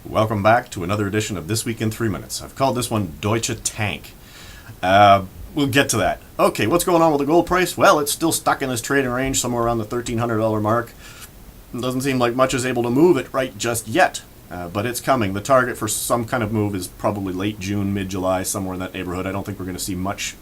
Welcome back to another edition of This Week in 3 Minutes. I've called this one Deutsche Tank. We'll get to that. Okay, what's going on with the gold price? Well, it's still stuck in this trading range somewhere around the $1,300 mark. It doesn't seem like much is able to move it right just yet, but it's coming. The target for some kind of move is probably late June, mid-July, somewhere in that neighborhood. I don't think we're going to see much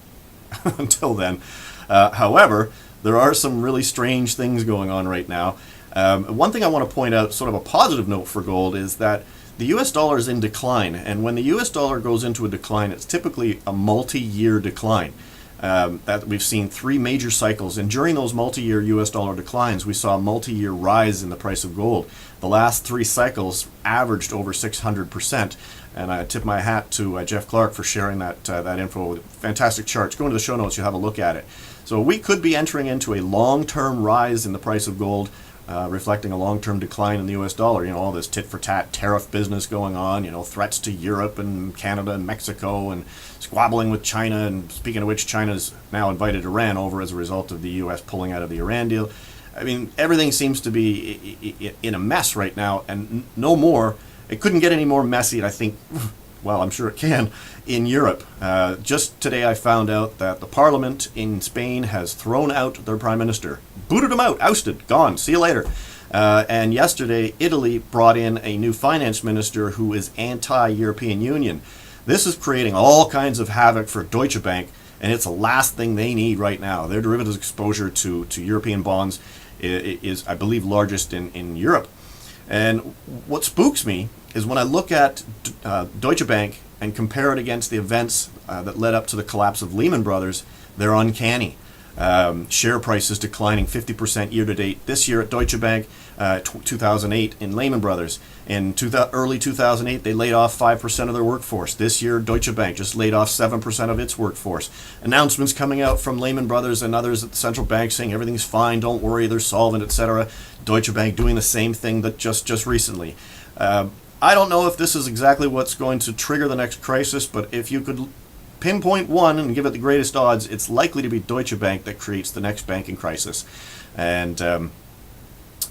until then. However, there are some really strange things going on right now. One thing I want to point out, sort of a positive note for gold, is that the US dollar is in decline, and when the US dollar goes into a decline, it's typically a multi-year decline. That we've seen 3 major cycles, and during those multi-year US dollar declines, we saw a multi-year rise in the price of gold. The last 3 cycles averaged over 600%, and I tip my hat to Jeff Clark for sharing that info. Fantastic charts. Go into the show notes, you'll have a look at it. So we could be entering into a long-term rise in the price of gold, reflecting a long-term decline in the U.S. dollar. You know, all this tit-for-tat tariff business going on, you know, threats to Europe and Canada and Mexico and squabbling with China. And speaking of which, China's now invited Iran over as a result of the U.S. pulling out of the Iran deal. I mean, everything seems to be in a mess right now, and no more. It couldn't get any more messy, I think. Well, I'm sure it can, in Europe. Just today I found out that the parliament in Spain has thrown out their prime minister. Booted him out, ousted, gone, see you later. And yesterday, Italy brought in a new finance minister who is anti-European Union. This is creating all kinds of havoc for Deutsche Bank, and it's the last thing they need right now. Their derivatives exposure to European bonds is, I believe, largest in Europe. And what spooks me is when I look at Deutsche Bank and compare it against the events that led up to the collapse of Lehman Brothers, they're uncanny. Share prices declining 50% year to date this year at Deutsche Bank, 2008 in Lehman Brothers. In early 2008, they laid off 5% of their workforce. This year, Deutsche Bank just laid off 7% of its workforce. Announcements coming out from Lehman Brothers and others at the central bank saying everything's fine, don't worry, they're solvent, etc. Deutsche Bank doing the same thing that just recently. I don't know if this is exactly what's going to trigger the next crisis, but if you could pinpoint one and give it the greatest odds, it's likely to be Deutsche Bank that creates the next banking crisis. And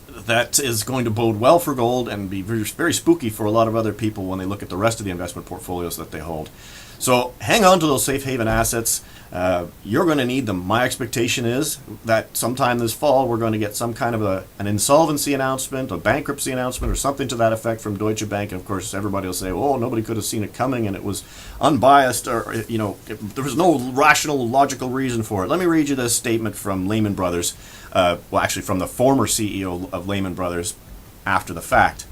that is going to bode well for gold and be very, very spooky for a lot of other people when they look at the rest of the investment portfolios that they hold. So hang on to those safe haven assets. You're going to need them. My expectation is that sometime this fall we're going to get some kind of an insolvency announcement, a bankruptcy announcement, or something to that effect from Deutsche Bank. And of course, everybody will say, "Oh, nobody could have seen it coming, and it was unbiased, or there was no rational, logical reason for it." Let me read you this statement from Lehman Brothers. Well, actually, from the former CEO of Lehman Brothers after the fact.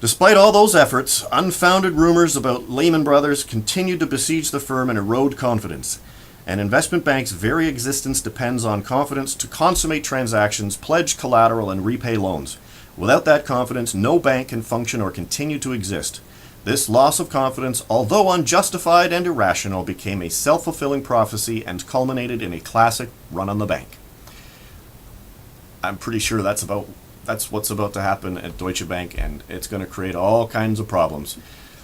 Despite all those efforts, unfounded rumors about Lehman Brothers continued to besiege the firm and erode confidence. An investment bank's very existence depends on confidence to consummate transactions, pledge collateral, and repay loans. Without that confidence, no bank can function or continue to exist. This loss of confidence, although unjustified and irrational, became a self-fulfilling prophecy and culminated in a classic run on the bank. I'm pretty sure that's what's about to happen at Deutsche Bank, and it's going to create all kinds of problems.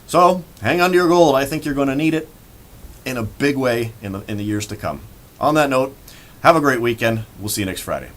So hang on to your gold. I think you're going to need it in a big way in the years to come. On that note, have a great weekend. We'll see you next Friday.